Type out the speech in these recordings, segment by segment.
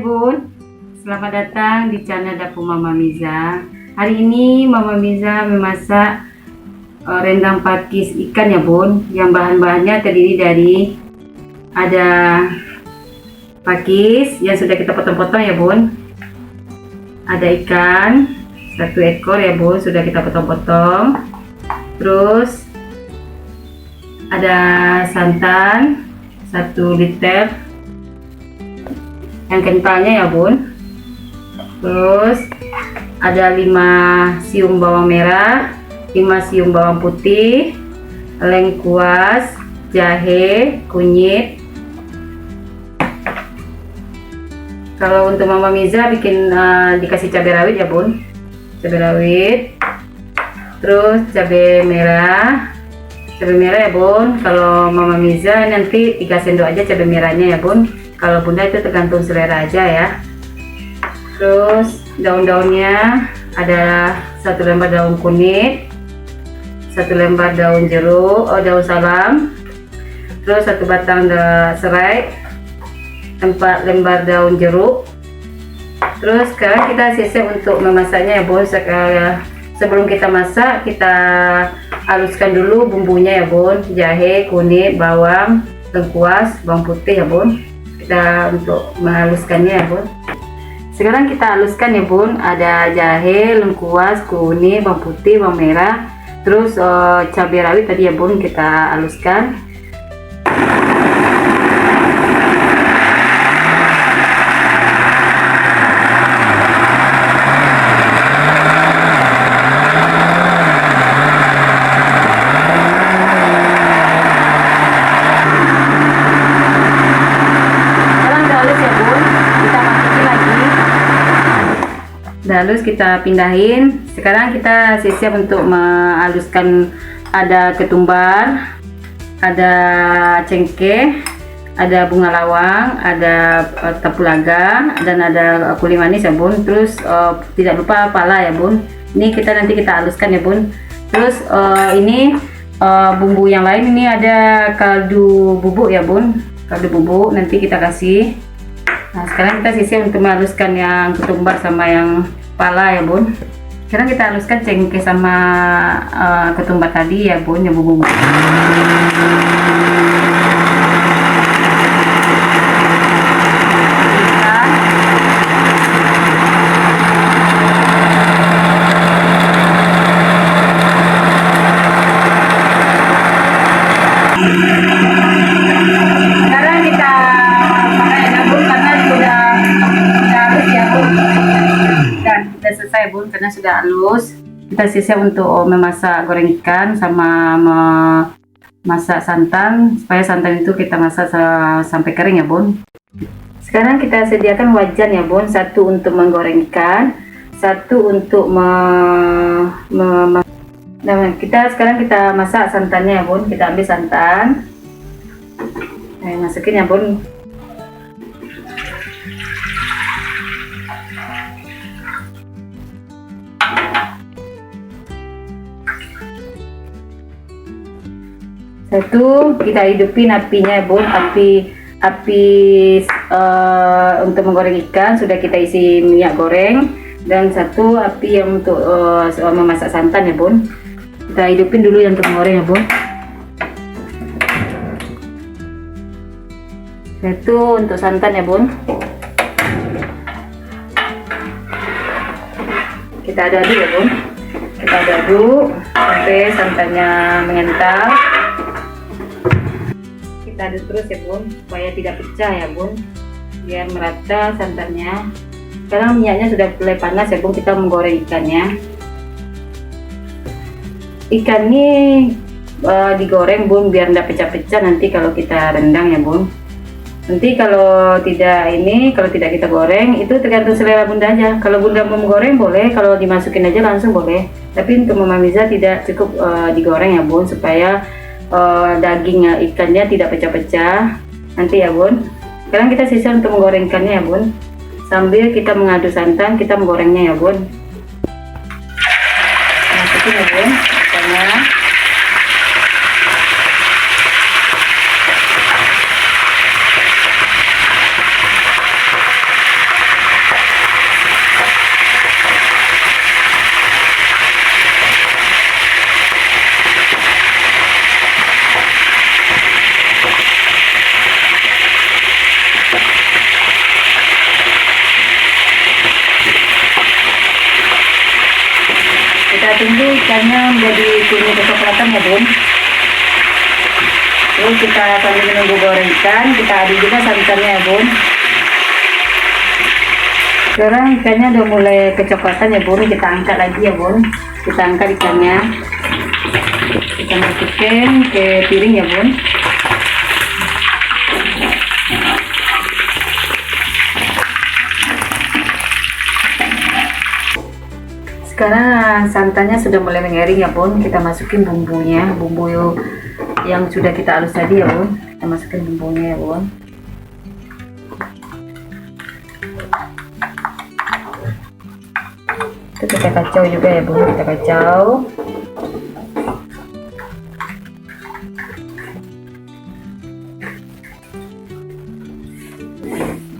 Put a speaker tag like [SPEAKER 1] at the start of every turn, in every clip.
[SPEAKER 1] Hai Bun, selamat datang di channel Dapur Mama Miza. Hari ini Mama Miza memasak rendang pakis ikan ya Bun. Yang bahan-bahannya terdiri dari ada pakis yang sudah kita potong-potong ya Bun. Ada ikan 1 ekor ya Bun, sudah kita potong-potong. Terus ada santan 1 liter yang kentalnya ya Bun. Terus ada 5 siung bawang merah, 5 siung bawang putih, lengkuas, jahe, kunyit. Kalau untuk Mama Miza bikin dikasih cabai rawit ya Bun, cabai rawit. Terus cabai merah ya Bun. Kalau Mama Miza nanti 3 sendok aja cabai merahnya ya Bun. Kalau Bunda itu tergantung selera aja ya. Terus daun-daunnya ada 1 lembar daun kunyit, 1 lembar daun jeruk, daun salam. Terus 1 batang serai, 4 lembar daun jeruk. Terus sekarang kita siap untuk memasaknya ya Bun. Sebelum kita masak, kita haluskan dulu bumbunya ya Bun. Jahe, kunyit, bawang, lengkuas, bawang putih ya Bun. Kita untuk menghaluskannya ya Bun. Sekarang kita haluskan ya Bun. Ada jahe, lengkuas, kunyit, bawang putih, bawang merah. Terus cabai rawit tadi ya Bun, kita haluskan. Halus kita pindahin. Sekarang kita siap untuk menghaluskan. Ada ketumbar, ada cengkeh, ada bunga lawang, ada tapulaga, dan ada kulit manis ya Bun. Terus tidak lupa pala ya Bun. Ini nanti kita haluskan ya Bun. Terus ini bumbu yang lain, ini ada kaldu bubuk ya Bun. Kaldu bubuk nanti kita kasih. Nah, sekarang kita siap untuk menghaluskan yang ketumbar sama yang pala ya Bun. Sekarang kita haluskan cengkeh sama ketumbar tadi ya Bun, yang bumbu. Selesai Bun, karena sudah halus. Kita siap untuk memasak goreng ikan sama memasak santan, supaya santan itu kita masak sampai kering ya Bun. Sekarang kita sediakan wajan ya Bun, 1 untuk menggoreng ikan, 1 untuk sekarang kita masak santannya ya Bun. Kita ambil santan, masukin ya Bun. Satu, kita hidupin apinya ya Bun. Api untuk menggoreng ikan sudah kita isi minyak goreng. Dan 1 api yang untuk memasak santan ya Bun. Kita hidupin dulu yang untuk menggoreng ya Bun. 1 untuk santan ya Bun. Kita aduk ya Bun. Kita aduk sampai santannya mengental. Kita aduk terus ya Bun, supaya tidak pecah ya Bun, biar merata santannya. Sekarang minyaknya sudah mulai panas ya Bun, kita menggoreng ikannya. Ikan ini digoreng Bun, biar tidak pecah-pecah nanti kalau kita rendang ya Bun. Nanti kalau tidak kita goreng, itu tergantung selera Bunda aja. Kalau Bunda mau menggoreng boleh, kalau dimasukin aja langsung boleh. Tapi untuk Mama Miza tidak cukup digoreng ya Bun, supaya daging ikannya tidak pecah-pecah nanti ya Bun. Sekarang kita sisa untuk menggoreng ikannya ya Bun, sambil kita mengaduk santan, kita menggorengnya ya Bun. Masukin ya Bun ikannya. ikannya menjadi kuning kecoklatan ya bun. Terus kita sambil menunggu goreng ikan, kita aduk juga santannya ya bun. Sekarang ikannya udah mulai kecoklatan ya bun, kita angkat lagi ya bun. Kita angkat ikannya, kita masukin ke piring ya bun. Sekarang santannya sudah mulai mengering ya bun, kita masukin bumbunya, bumbu yang sudah kita halus tadi ya bun. Kita masukin bumbunya ya bun. Itu kita kacau juga ya bun, kita kacau.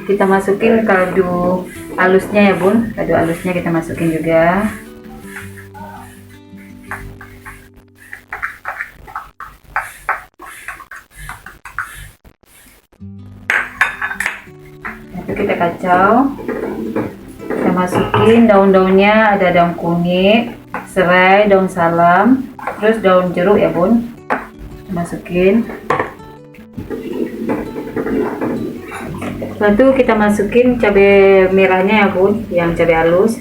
[SPEAKER 1] Kita masukin kaldu halusnya ya bun, kaldu halusnya kita masukin juga. Itu kita kacau, kita masukin daun-daunnya, ada daun kunyit, serai, daun salam, terus daun jeruk ya bun, kita masukin. Setelah itu kita masukin cabai merahnya ya bun, yang cabai halus.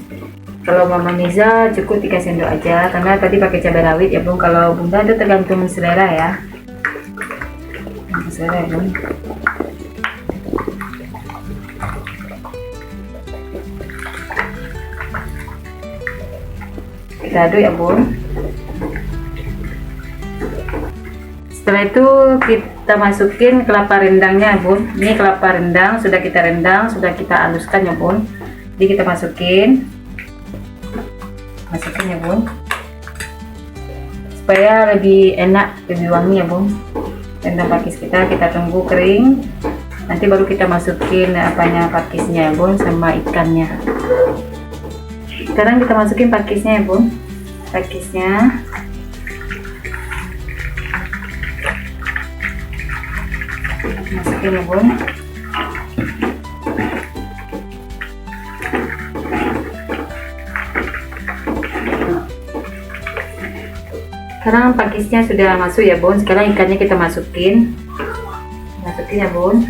[SPEAKER 1] Kalau Mama Miza cukup 3 sendok aja, karena tadi pakai cabai rawit ya bun. Kalau Bunda itu tergantung selera ya, selera ya bun. Kita aduk ya bun. Setelah itu kita masukin kelapa rendangnya bun. Ini kelapa rendang sudah kita rendang, sudah kita haluskan ya bun. Jadi kita masukin ya bun, supaya lebih enak, lebih wangi ya bun. Rendang pakis kita tunggu kering, nanti baru kita masukin pakisnya ya bun, sama ikannya. Sekarang kita masukin pakisnya ya bun, pakisnya. Masukin ya bun. Sekarang pakisnya sudah masuk ya bun. Sekarang ikannya kita masukin ya bun.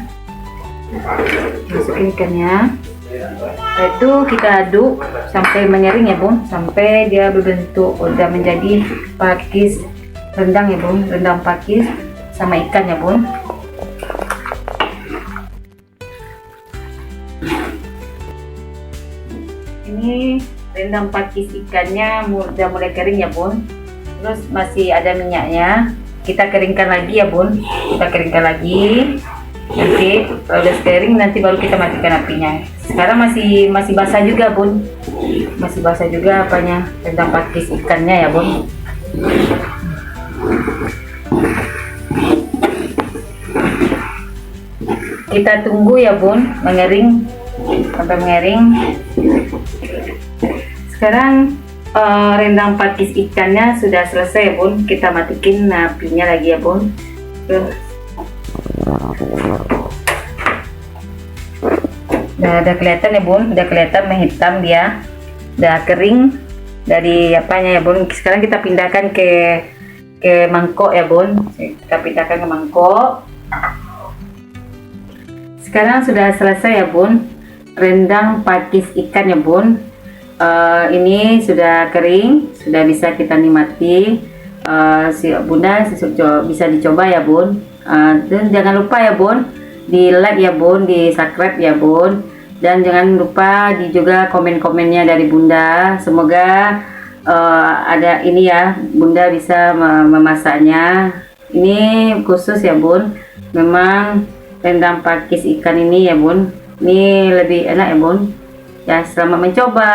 [SPEAKER 1] Masukin ikannya. Setelah itu kita aduk sampai mengering ya bun, sampai dia berbentuk udah menjadi pakis rendang ya bun, rendang pakis sama ikan ya bun. Ini rendang pakis ikannya udah mulai kering ya bun, terus masih ada minyaknya. Kita keringkan lagi ya bun, kita keringkan lagi. Nanti kalau udah kering nanti baru kita matikan apinya. Sekarang masih basah juga bun, masih basah juga rendang pakis ikannya ya bun. Kita tunggu ya bun, mengering sampai mengering. Sekarang rendang pakis ikannya sudah selesai ya bun, kita matikin apinya lagi ya bun. Udah kelihatan ya bun, udah kelihatan menghitam, dia udah kering dari apanya ya bun. Sekarang kita pindahkan ke mangkok ya bun, kita pindahkan ke mangkok. Sekarang sudah selesai ya bun, rendang pakis ikan ya bun. Ini sudah kering, sudah bisa kita nikmati. Bunda bisa dicoba ya bun. Dan jangan lupa ya bun, di like ya bun, di subscribe ya bun, dan jangan lupa juga komen-komennya dari Bunda. Semoga ada ini ya, Bunda bisa memasaknya. Ini khusus ya bun, memang rendang pakis ikan ini ya bun, ini lebih enak ya bun. Ya, selamat mencoba.